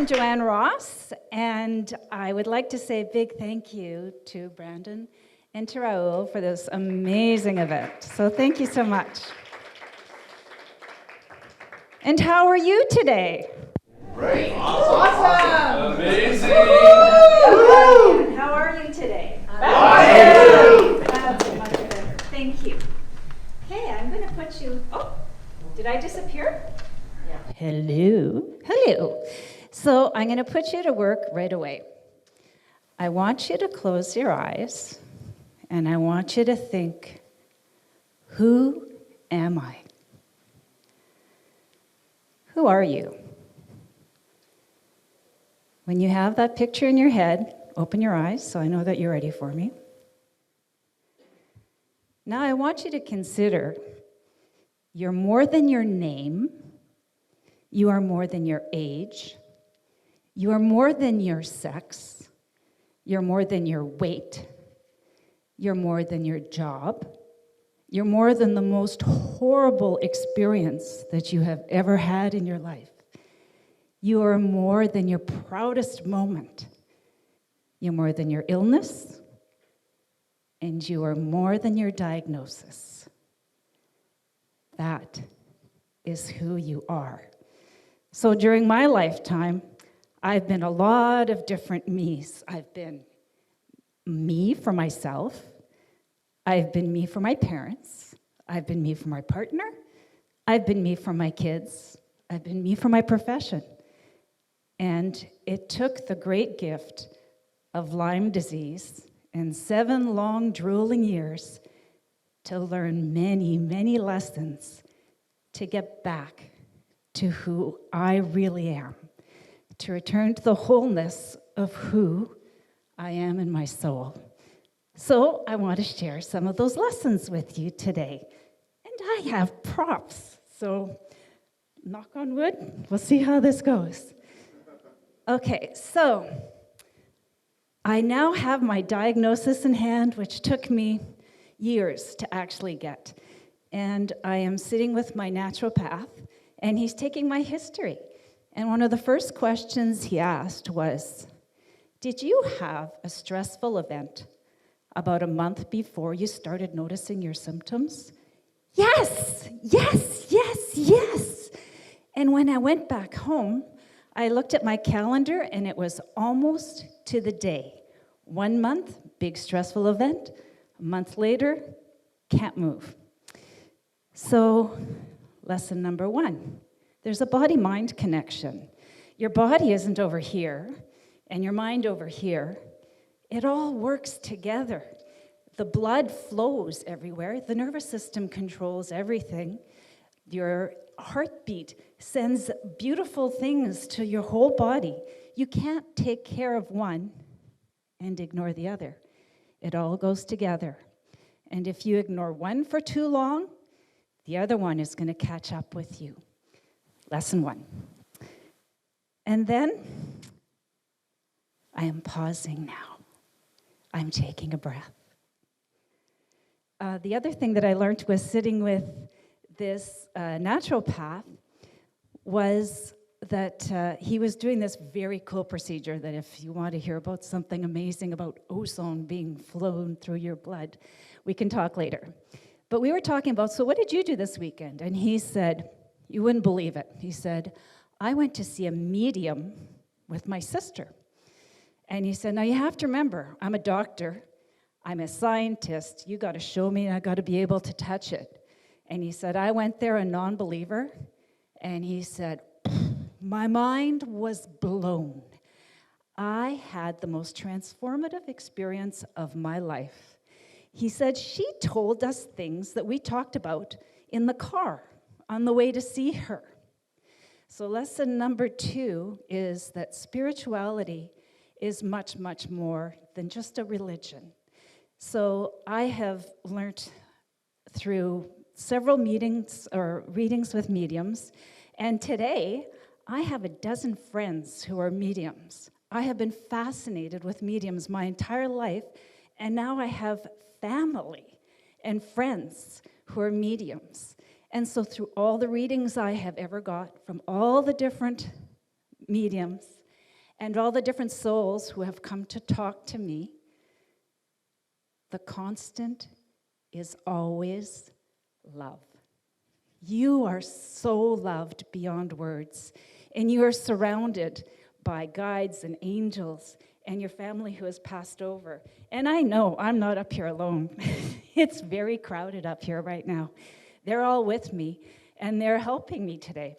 Joanne Ross, and I would like to say a big thank you to Brandon and to Raul for this amazing event. So thank you so much. And how are you today? Great. Awesome. Amazing. And how are you today? Awesome. That's much better. Thank you. Okay, I'm going to put you... Oh, did I disappear? Yeah. Hello. So I'm going to put you to work right away. I want you to close your eyes, and I want you to think, who am I? Who are you? When you have that picture in your head, open your eyes so I know that you're ready for me. Now I want you to consider you're more than your name, you are more than your age, you are more than your sex, you're more than your weight, you're more than your job, you're more than the most horrible experience that you have ever had in your life. You are more than your proudest moment. You're more than your illness, and you are more than your diagnosis. That is who you are. So during my lifetime, I've been a lot of different me's. I've been me for myself. I've been me for my parents. I've been me for my partner. I've been me for my kids. I've been me for my profession. And it took the great gift of Lyme disease and 7 long, drooling years to learn many, many lessons to get back to who I really am, to return to the wholeness of who I am in my soul. So I want to share some of those lessons with you today. And I have props, so knock on wood, we'll see how this goes. Okay, so I now have my diagnosis in hand, which took me years to actually get. And I am sitting with my naturopath, and he's taking my history. And one of the first questions he asked was, did you have a stressful event about a month before you started noticing your symptoms? Yes. And when I went back home, I looked at my calendar, and it was almost to the day. 1 month, big stressful event. A month later, can't move. So, lesson number 1, there's a body-mind connection. Your body isn't over here, and your mind over here. It all works together. The blood flows everywhere. The nervous system controls everything. Your heartbeat sends beautiful things to your whole body. You can't take care of one and ignore the other. It all goes together. And if you ignore one for too long, the other one is going to catch up with you. Lesson 1. And then I am pausing now. I'm taking a breath. The other thing that I learned was sitting with this naturopath was that he was doing this very cool procedure that if you want to hear about something amazing about ozone being flown through your blood, we can talk later. But we were talking about, so what did you do this weekend? And he said, you wouldn't believe it. He said, I went to see a medium with my sister. And he said, now you have to remember, I'm a doctor, I'm a scientist, you got to show me, I got to be able to touch it. And he said, I went there a non-believer, and he said, my mind was blown. I had the most transformative experience of my life. He said, she told us things that we talked about in the car on the way to see her. So lesson number 2 is that spirituality is much, much more than just a religion. So I have learned through several meetings or readings with mediums, and today I have a dozen friends who are mediums. I have been fascinated with mediums my entire life, and now I have family and friends who are mediums. And so through all the readings I have ever got from all the different mediums and all the different souls who have come to talk to me, the constant is always love. You are so loved beyond words, and you are surrounded by guides and angels and your family who has passed over. And I know I'm not up here alone. It's very crowded up here right now. They're all with me, and they're helping me today.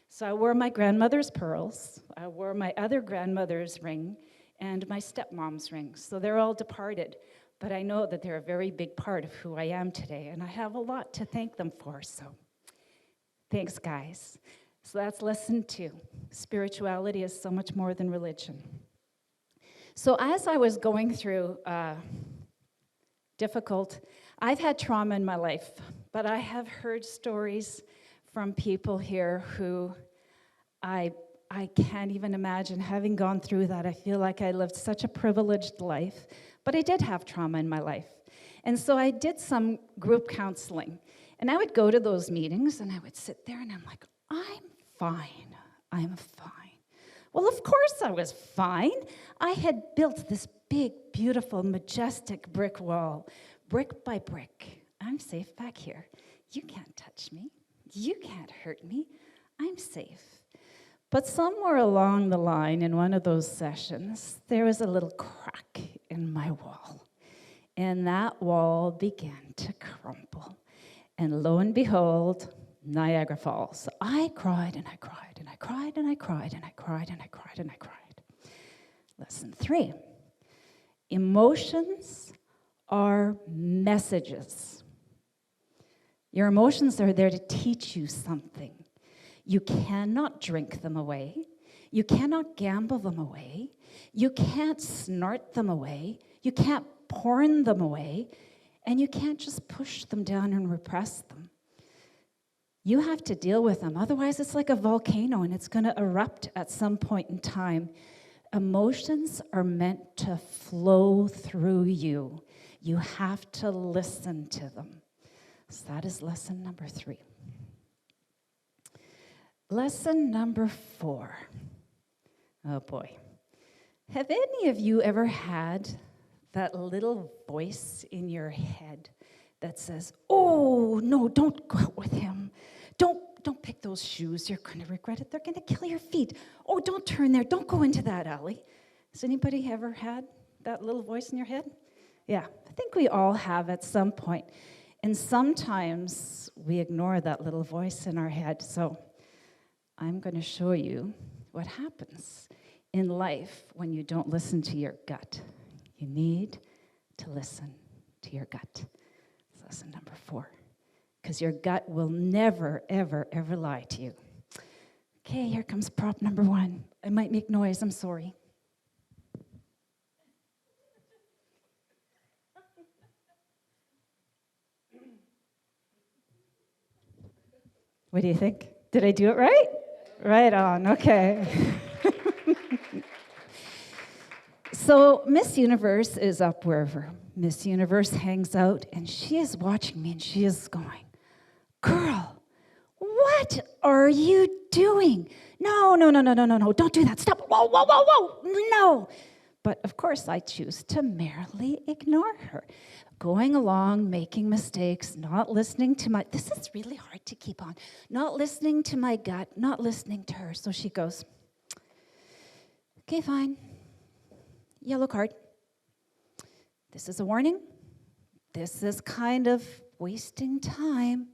So I wore my grandmother's pearls, I wore my other grandmother's ring, and my stepmom's ring. So they're all departed, but I know that they're a very big part of who I am today, and I have a lot to thank them for, so thanks, guys. So that's lesson 2. Spirituality is so much more than religion. So as I was going through I've had trauma in my life, but I have heard stories from people here who I can't even imagine having gone through that. I feel like I lived such a privileged life, but I did have trauma in my life. And so I did some group counseling, and I would go to those meetings, and I would sit there, and I'm like, I'm fine. Well, of course I was fine. I had built this big, beautiful, majestic brick wall, brick by brick. I'm safe back here. You can't touch me. You can't hurt me. I'm safe. But somewhere along the line in one of those sessions, there was a little crack in my wall. And that wall began to crumble. And lo and behold, Niagara Falls. I cried and I cried and I cried and I cried and I cried and I cried and I cried. Lesson 3. Emotions are messages. Your emotions are there to teach you something. You cannot drink them away. You cannot gamble them away. You can't snort them away. You can't porn them away. And you can't just push them down and repress them. You have to deal with them. Otherwise, it's like a volcano, and it's going to erupt at some point in time. Emotions are meant to flow through you. You have to listen to them. So that is lesson number 3. Lesson number 4. Oh boy. Have any of you ever had that little voice in your head that says, oh, no, don't go out with him. Don't pick those shoes. You're going to regret it. They're going to kill your feet. Oh, don't turn there. Don't go into that alley. Has anybody ever had that little voice in your head? Yeah, I think we all have at some point. And sometimes we ignore that little voice in our head. So I'm going to show you what happens in life when you don't listen to your gut. You need to listen to your gut. That's lesson number 4. Because your gut will never, ever, ever lie to you. Okay, here comes prop number 1. I might make noise, I'm sorry. What do you think? Did I do it right? Right on, okay. So Miss Universe is up wherever Miss Universe hangs out, and she is watching me, and she is going, girl, what are you doing? No, don't do that. Stop. Whoa, no. But of course, I choose to merely ignore her. Going along, making mistakes, not listening to my, this is really hard to keep on, not listening to my gut, not listening to her. So she goes, okay, fine. Yellow card. This is a warning. This is kind of wasting time.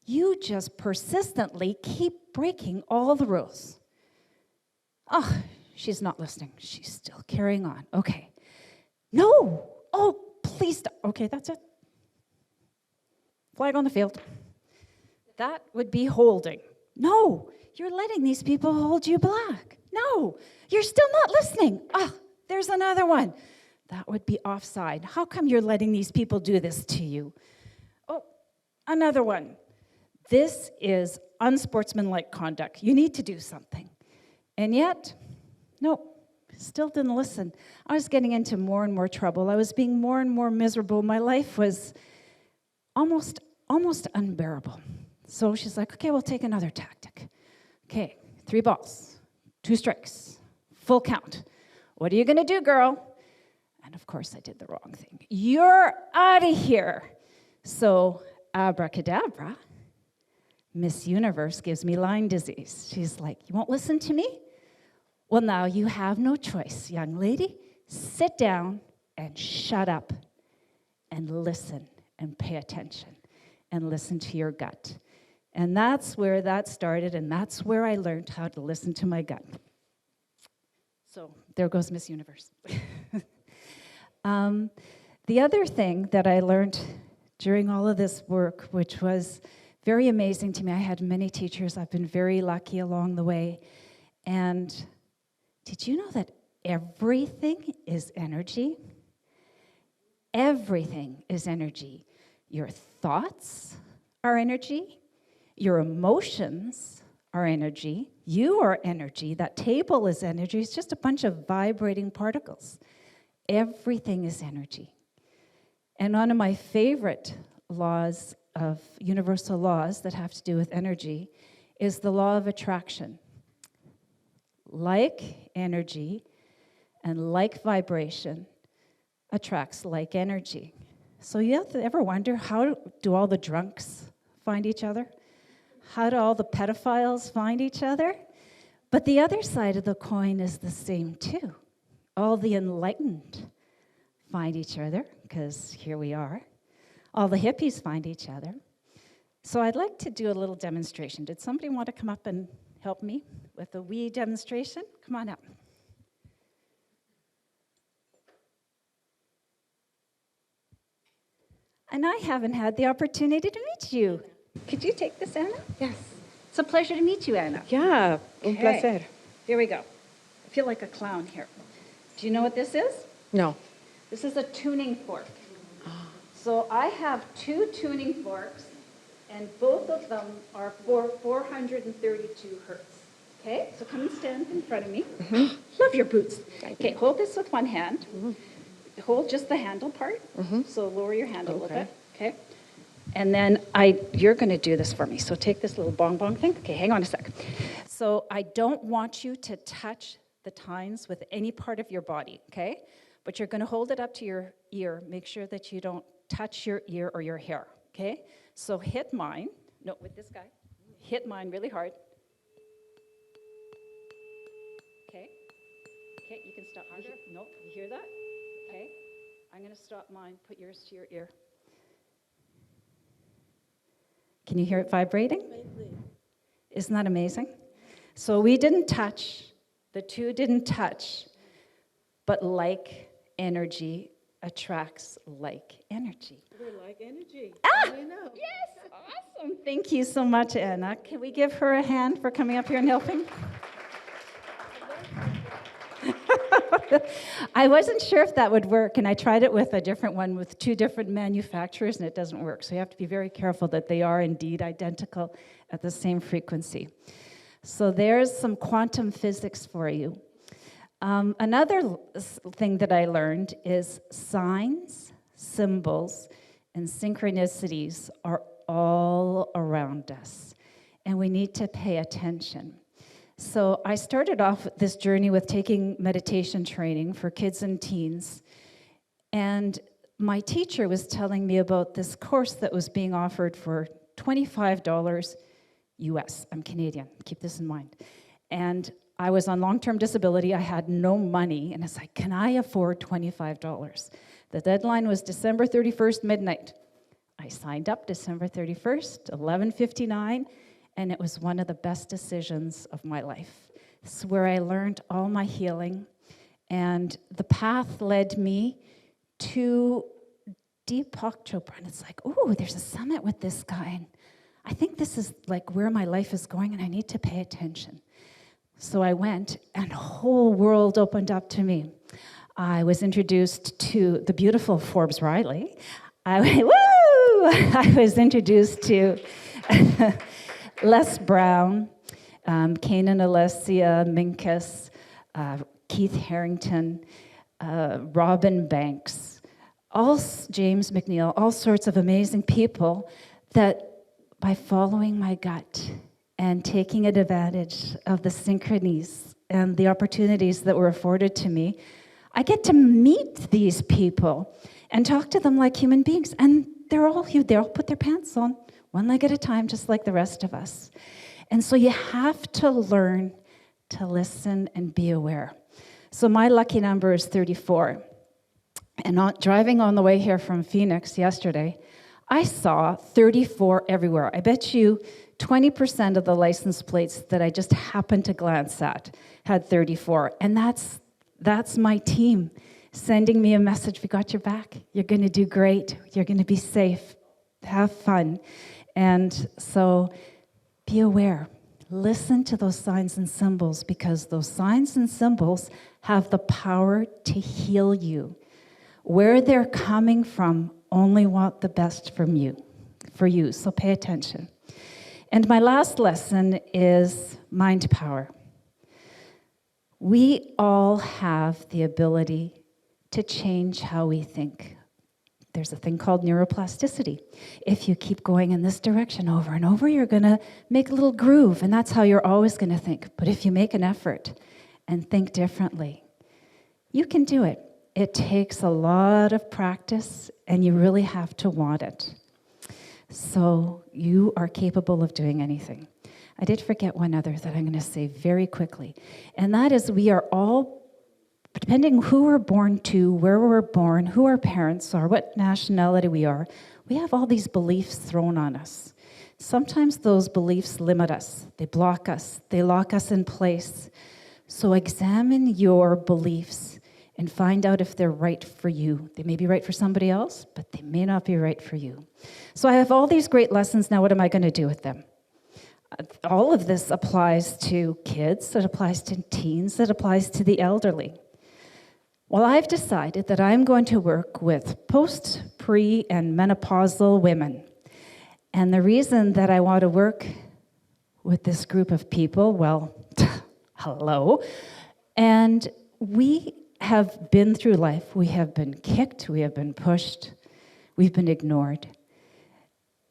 You just persistently keep breaking all the rules. Oh, she's not listening. She's still carrying on. Okay. No. Oh, please stop. Okay, that's it. Flag on the field. That would be holding. No, you're letting these people hold you back. No, you're still not listening. Ah, there's another one. That would be offside. How come you're letting these people do this to you? Oh, another one. This is unsportsmanlike conduct. You need to do something. And yet, no, still didn't listen. I was getting into more and more trouble. I was being more and more miserable. My life was almost unbearable. So she's like, okay, we'll take another tactic. Okay, 3 balls, 2 strikes, full count. What are you going to do, girl? And of course, I did the wrong thing. You're out of here. So, abracadabra, Miss Universe gives me Lyme disease. She's like, you won't listen to me? Well, now you have no choice, young lady. Sit down and shut up and listen and pay attention and listen to your gut. And that's where that started, and that's where I learned how to listen to my gut. So there goes Miss Universe. The other thing that I learned during all of this work, which was very amazing to me, I had many teachers. I've been very lucky along the way. And did you know that everything is energy? Everything is energy. Your thoughts are energy. Your emotions are energy. You are energy. That table is energy. It's just a bunch of vibrating particles. Everything is energy. And one of my favorite laws of universal laws that have to do with energy is the law of attraction. Like energy and like vibration attracts like energy. So you have to ever wonder, how do all the drunks find each other? How do all the pedophiles find each other? But the other side of the coin is the same too. All the enlightened find each other, because here we are. All the hippies find each other. So I'd like to do a little demonstration. Did somebody want to come up and help me with a wee demonstration? Come on up. And I haven't had the opportunity to meet you. Could you take this, Anna? Yes. It's a pleasure to meet you, Anna. Yeah, un placer. Here we go. I feel like a clown here. Do you know what this is? No. This is a tuning fork. So I have 2 tuning forks, and both of them are for 432 hertz. Okay, so come and stand in front of me. Mm-hmm. Love your boots. Okay, hold this with one hand. Mm-hmm. Hold just the handle part. Mm-hmm. So lower your hand a little bit. Okay. And then you're going to do this for me. So take this little bong thing. Okay, hang on a sec. So I don't want you to touch the tines with any part of your body, okay? But you're going to hold it up to your ear. Make sure that you don't touch your ear or your hair, okay? So hit mine. No, with this guy. Hit mine really hard. Okay. Okay, you can stop. No, you hear that? Okay. I'm going to stop mine. Put yours to your ear. Can you hear it vibrating? Isn't that amazing? So we didn't touch. The 2 didn't touch. But like energy attracts like energy. We're like energy. Ah! Yes! Awesome. Thank you so much, Anna. Can we give her a hand for coming up here and helping? I wasn't sure if that would work, and I tried it with a different one with 2 different manufacturers, and it doesn't work. So you have to be very careful that they are indeed identical at the same frequency. So there's some quantum physics for you. Another thing that I learned is signs, symbols, and synchronicities are all around us, and we need to pay attention. So I started off this journey with taking meditation training for kids and teens, and my teacher was telling me about this course that was being offered for $25 US. I'm Canadian, keep this in mind. And I was on long-term disability, I had no money, and it's like, can I afford $25? The deadline was December 31st, midnight. I signed up December 31st, 11:59, and it was one of the best decisions of my life. This is where I learned all my healing, and the path led me to Deepak Chopra, and it's like, oh, there's a summit with this guy, and I think this is like where my life is going, and I need to pay attention. So I went, and the whole world opened up to me. I was introduced to the beautiful Forbes Riley. I was introduced to Les Brown, Kanan Alessia, Minkus, Keith Harrington, Robin Banks, James McNeil, all sorts of amazing people that by following my gut and taking advantage of the synchronies and the opportunities that were afforded to me, I get to meet these people and talk to them like human beings. And they're all put their pants on, one leg at a time, just like the rest of us. And so you have to learn to listen and be aware. So my lucky number is 34. And driving on the way here from Phoenix yesterday, I saw 34 everywhere. I bet you 20% of the license plates that I just happened to glance at had 34. And that's my team sending me a message. We got your back. You're going to do great. You're going to be safe. Have fun. And so be aware. Listen to those signs and symbols, because those signs and symbols have the power to heal you. Where they're coming from only want the best for you. So pay attention. And my last lesson is mind power. We all have the ability to change how we think. There's a thing called neuroplasticity. If you keep going in this direction over and over, you're going to make a little groove, and that's how you're always going to think. But if you make an effort and think differently, you can do it. It takes a lot of practice, and you really have to want it. So you are capable of doing anything. I did forget one other that I'm going to say very quickly, and that is we are all, depending who we're born to, where we're born, who our parents are, what nationality we are, we have all these beliefs thrown on us. Sometimes those beliefs limit us, they block us, they lock us in place. So examine your beliefs and find out if they're right for you. They may be right for somebody else, but they may not be right for you. So I have all these great lessons. Now what am I going to do with them? All of this applies to kids, it applies to teens, it applies to the elderly. Well, I've decided that I'm going to work with post, pre, and menopausal women. And the reason that I want to work with this group of people, well, hello. And we have been through life. We have been kicked, we have been pushed, we've been ignored.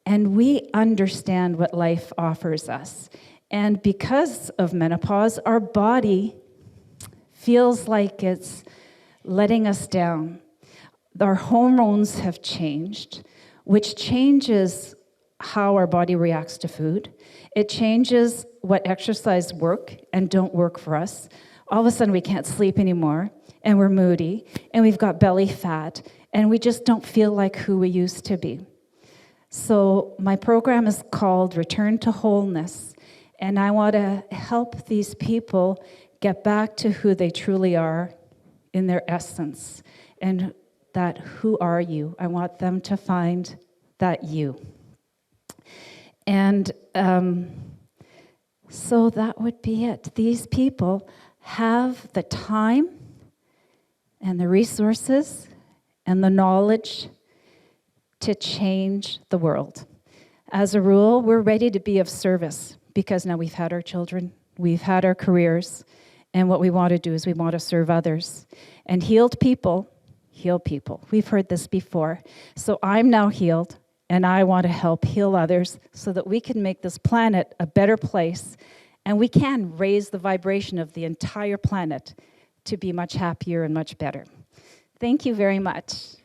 And we understand what life offers us. And because of menopause, our body feels like it's letting us down. Our hormones have changed, which changes how our body reacts to food. It changes what exercise work and don't work for us. All of a sudden we can't sleep anymore, and we're moody, and we've got belly fat, and we just don't feel like who we used to be. So my program is called Return to Wholeness, and I want to help these people get back to who they truly are in their essence, and that who are you? I want them to find that you. And so that would be it. These people have the time and the resources and the knowledge to change the world. As a rule, we're ready to be of service because now we've had our children, we've had our careers, and what we want to do is we want to serve others. And healed people heal people. We've heard this before. So I'm now healed, and I want to help heal others so that we can make this planet a better place, and we can raise the vibration of the entire planet to be much happier and much better. Thank you very much.